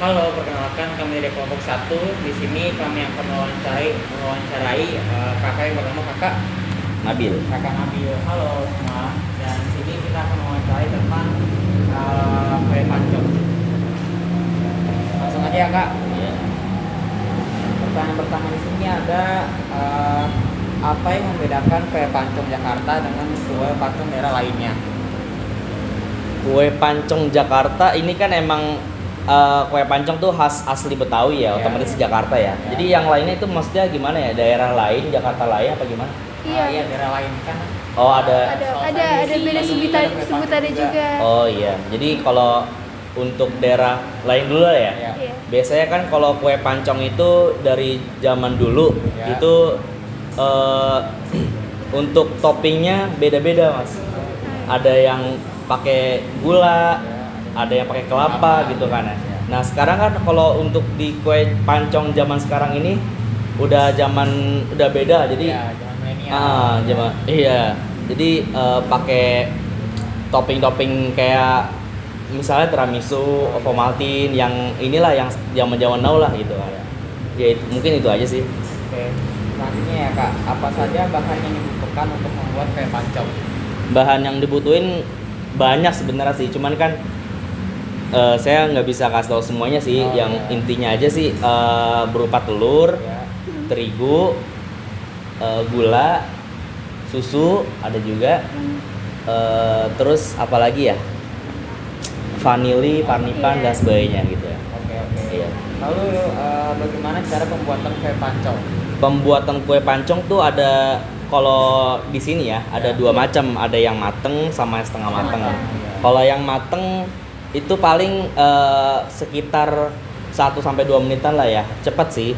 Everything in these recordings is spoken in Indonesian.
Halo, perkenalkan kami dari kelompok satu. Di sini kami akan mewawancarai kakak yang bernama Nabil. kakak Nabil. Halo semua. Dan di sini kita akan mewawancarai tentang kue pancong. Langsung aja ya kak. Iya. Pertanyaan pertama di sini ada apa yang membedakan kue pancong Jakarta dengan kue pancong daerah lainnya? Kue pancong Jakarta ini kan emang kue pancong tuh khas asli Betawi ya, Iya. otomatis Jakarta ya. Jadi yang lainnya itu maksudnya gimana ya? Daerah lain, Jakarta lain apa gimana? Iya, daerah lain kan. Oh, ada. Ada beda sebutannya juga. Oh iya. Jadi kalau untuk daerah lain dulu lah ya. Iya. Iya. Biasanya kan kalau kue pancong itu dari zaman dulu Ya. itu untuk toppingnya beda-beda mas. Ada yang pakai gula, ada yang pakai kelapa gitu kan ya. Nah sekarang kan kalau untuk di kue pancong zaman sekarang ini udah beda jadi Iya, jangan milenial. iya jadi pakai topping kayak misalnya tiramisu, Ovomaltine yang inilah yang zaman now lah gitu kan. Ya mungkin itu aja sih. Oke, selanjutnya ya kak, apa saja bahan yang dibutuhkan untuk membuat kue pancong? Bahan yang dibutuhin banyak sebenarnya sih, cuman kan saya nggak bisa kasih tahu semuanya sih. Oh, Yang iya. intinya aja sih berupa telur, Ya, terigu, gula, susu ada juga, terus apalagi ya, vanili, parnipan Iya. dan sebagainya gitu ya. oke. Iya. Lalu bagaimana cara pembuatan kue pancong? Pembuatan kue pancong tuh ada, kalau di sini ya ada Ya. dua macam, ada yang mateng sama yang setengah mateng. mateng. Kalau yang mateng itu paling sekitar 1-2 menitan lah ya, cepet sih.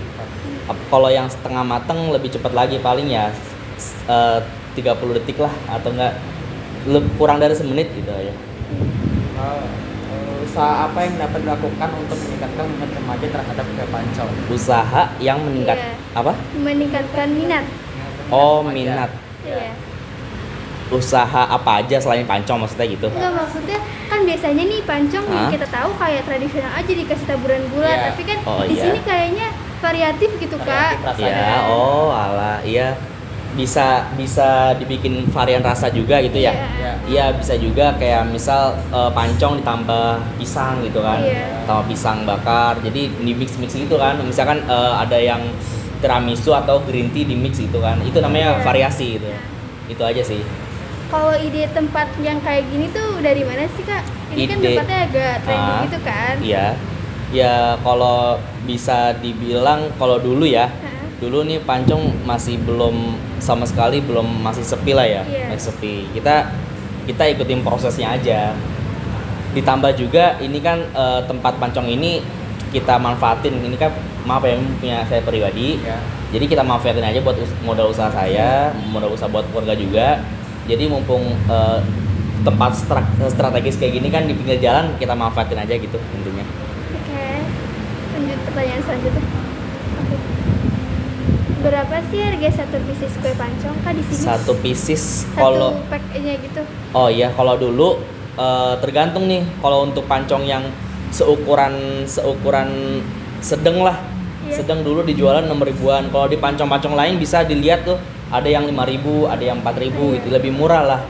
Kalau yang setengah mateng lebih cepat lagi, paling ya 30 detik lah atau enggak kurang dari semenit gitu ya. Usaha apa yang dapat dilakukan untuk meningkatkan minat remaja terhadap kue pancong? Usaha yang meningkat Iya. apa? Meningkatkan minat. Oh, remaja. minat. Iya. Usaha apa aja selain pancong maksudnya gitu? Enggak, maksudnya kan biasanya nih pancong yang Hah? kita tahu kayak tradisional aja dikasih taburan gula, Iya. tapi kan Oh, di iya. sini kayaknya variatif gitu Variatif kak. rasanya. Ya, oh alah, iya. Bisa dibikin varian rasa juga gitu ya. Iya. Ya. Iya, bisa juga kayak misal pancong ditambah pisang gitu kan. Iya. Tambah pisang bakar. Jadi di mix gitu kan. Misalkan ada yang tiramisu atau green tea di mix gitu kan. Itu namanya Iya. variasi gitu. Itu aja sih. Kalau ide tempat yang kayak gini tuh dari mana sih kak? Ini kan Ide- tempatnya agak trendy gitu kan? Iya. Ya kalau bisa dibilang kalau dulu ya. Hah? Dulu nih pancong masih belum sama sekali, masih sepi lah ya. Iya. Masih sepi. Kita ikutin prosesnya aja. Ditambah juga ini kan tempat pancong ini kita manfaatin. Ini kan maaf ya, ini punya saya pribadi. Ya. Jadi kita manfaatin aja buat modal usaha saya, modal usaha buat keluarga juga. Jadi mumpung tempat strategis kayak gini kan di pinggir jalan, kita manfaatin aja gitu intinya. Oke, lanjut pertanyaan selanjutnya. Oke. Berapa sih harga satu pieces kue pancong kak di sini? Satu pieces kalau Satu packnya gitu. oh iya, kalau dulu tergantung nih. Kalau untuk pancong yang seukuran sedang lah. Iya. Sedang dulu dijualan 6 ribuan. Kalau di pancong-pancong lain bisa dilihat tuh, ada yang 5 ribu, ada yang 4 ribu gitu, lebih murah lah.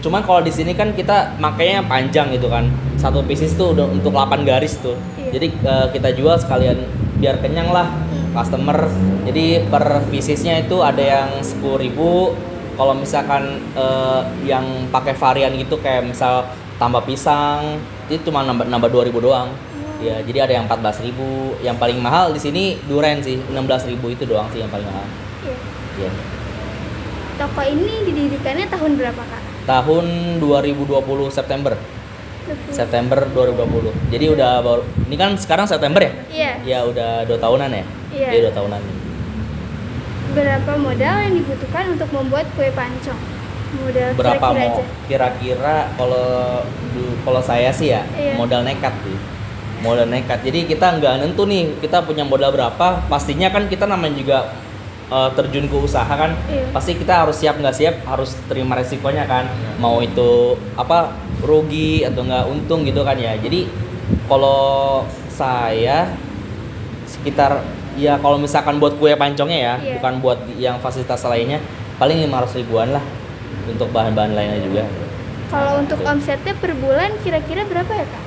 Cuman kalau di sini kan kita makanya yang panjang gitu kan. Satu pieces tuh udah untuk 8 garis tuh. Iya. Jadi kita jual sekalian biar kenyang lah customer. Jadi per piecesnya itu ada yang 10 ribu. Kalau misalkan yang pakai varian gitu kayak misal tambah pisang, itu cuma nambah 2 ribu doang. Ya, jadi ada yang 14 ribu. Yang paling mahal di sini durian sih, 16 ribu itu doang sih yang paling mahal. Iya. Iya. Toko ini didirikannya tahun berapa kak? Tahun 2020 September 2020. Jadi udah baru, ini kan sekarang September ya? Iya. Ya udah 2 tahunan ya? Iya. Iya 2 tahunan. Berapa modal yang dibutuhkan untuk membuat kue pancong? Modal Berapa kira-kira mau aja. kira-kira kalau saya sih ya, Iya. modal nekat sih. Modal nekat. Jadi kita nggak nentu nih kita punya modal berapa. Pastinya kan kita namanya juga terjun ke usaha kan, Iya. pasti kita harus siap nggak siap, harus terima resikonya kan. Mau itu apa, rugi atau nggak untung gitu kan ya. Jadi kalau saya sekitar, ya kalau misalkan buat kue pancongnya ya, Iya. bukan buat yang fasilitas lainnya, paling 500 ribuan lah untuk bahan-bahan lainnya juga. Kalau untuk omsetnya per bulan kira-kira berapa ya Kak?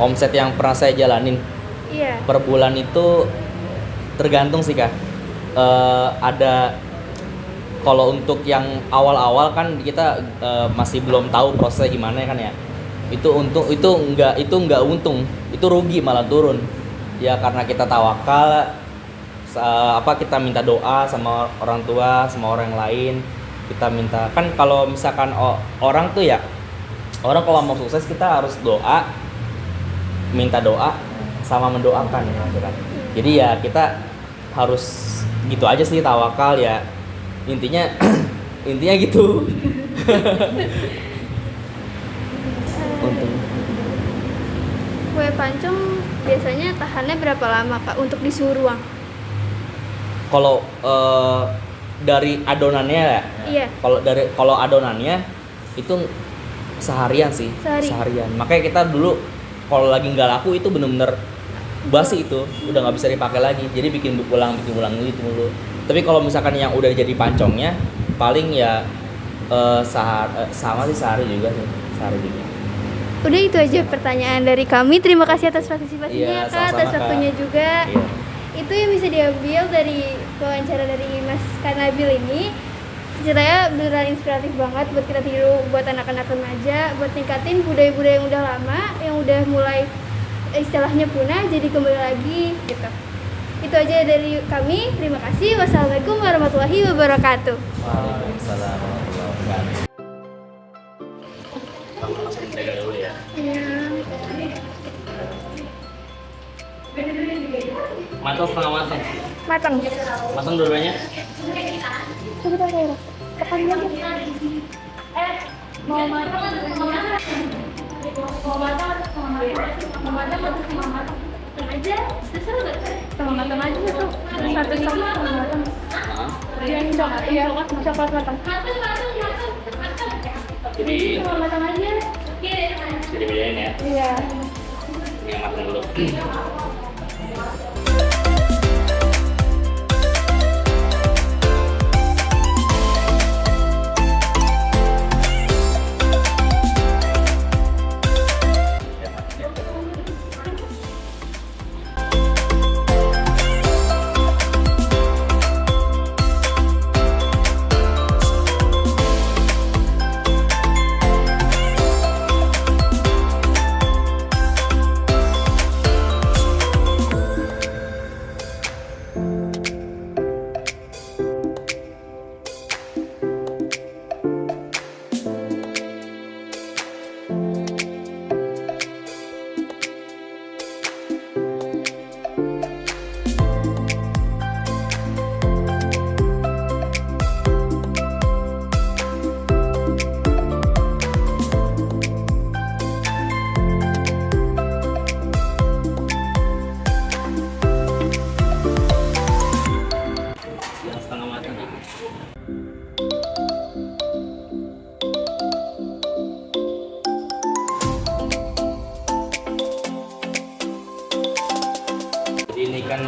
Omset yang pernah saya jalanin Iya. per bulan itu tergantung sih Kak. Ada, kalau untuk yang awal-awal kan kita masih belum tahu prosesnya gimana kan ya. Itu nggak untung, itu rugi malah turun. Ya karena kita tawakal, kita minta doa sama orang tua, sama orang lain. Kita minta, kan kalau misalkan orang tuh ya, orang kalau mau sukses kita harus doa, minta doa sama mendoakan gitu kan. Jadi ya kita harus gitu aja sih, tawakal ya. Intinya intinya gitu. Untung. Kue pancong biasanya tahannya berapa lama Kak untuk di suhu ruang? Kalau dari adonannya ya. Iya. Kalau adonannya itu seharian sih. Seharian. Makanya kita dulu kalau lagi nggak laku itu bener-bener basi, itu udah nggak bisa dipakai lagi. Jadi bikin ulang gitu dulu. Tapi kalau misalkan yang udah jadi pancongnya paling ya sama sih sehari juga sih. Sehari juga. Udah itu aja pertanyaan dari kami. Terima kasih atas partisipasinya Iya, Kak, atas sama-sama, waktunya Kak. juga. Iya. Itu yang bisa diambil dari wawancara dari Mas Kanabil ini. Ceritanya beneran inspiratif banget buat kita tiru, buat anak-anak remaja, buat ningkatin budaya-budaya yang udah lama, yang udah mulai istilahnya punah jadi kembali lagi gitu. Itu aja dari kami. Terima kasih. Wassalamualaikum warahmatullahi wabarakatuh. Waalaikumsalam warahmatullahi wabarakatuh. Dulu ya. Matang setengah matang. Matang. Matang dua-duanya. Coba kita tekan aja. Mau matang atau setengah matang? Mau matang atau setengah matang? Mau matang atau setengah matang? Aja, terserah nggak? Setengah matang aja tuh. Satu setengah matang. Yang coklat, iya, coklat matang. Jadi Setengah matang aja. jadi bedain ya. Iya. Yang matang dulu. Yang setengah matang. Jadi ini kan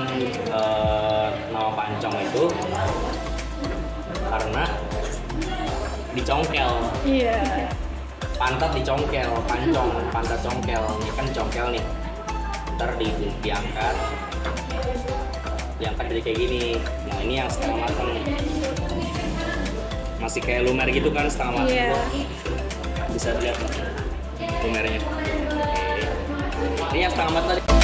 nama pancong itu karena dicongkel. Iya. Pantat dicongkel, pancong, pantat congkel. Ini kan congkel nih. Ntar diangkat jadi kayak gini. Nah ini yang setengah matang nih. Masih kayak lumer gitu kan setengah matang. Iya. Bisa lihat lumernya. Ini yang setengah matang.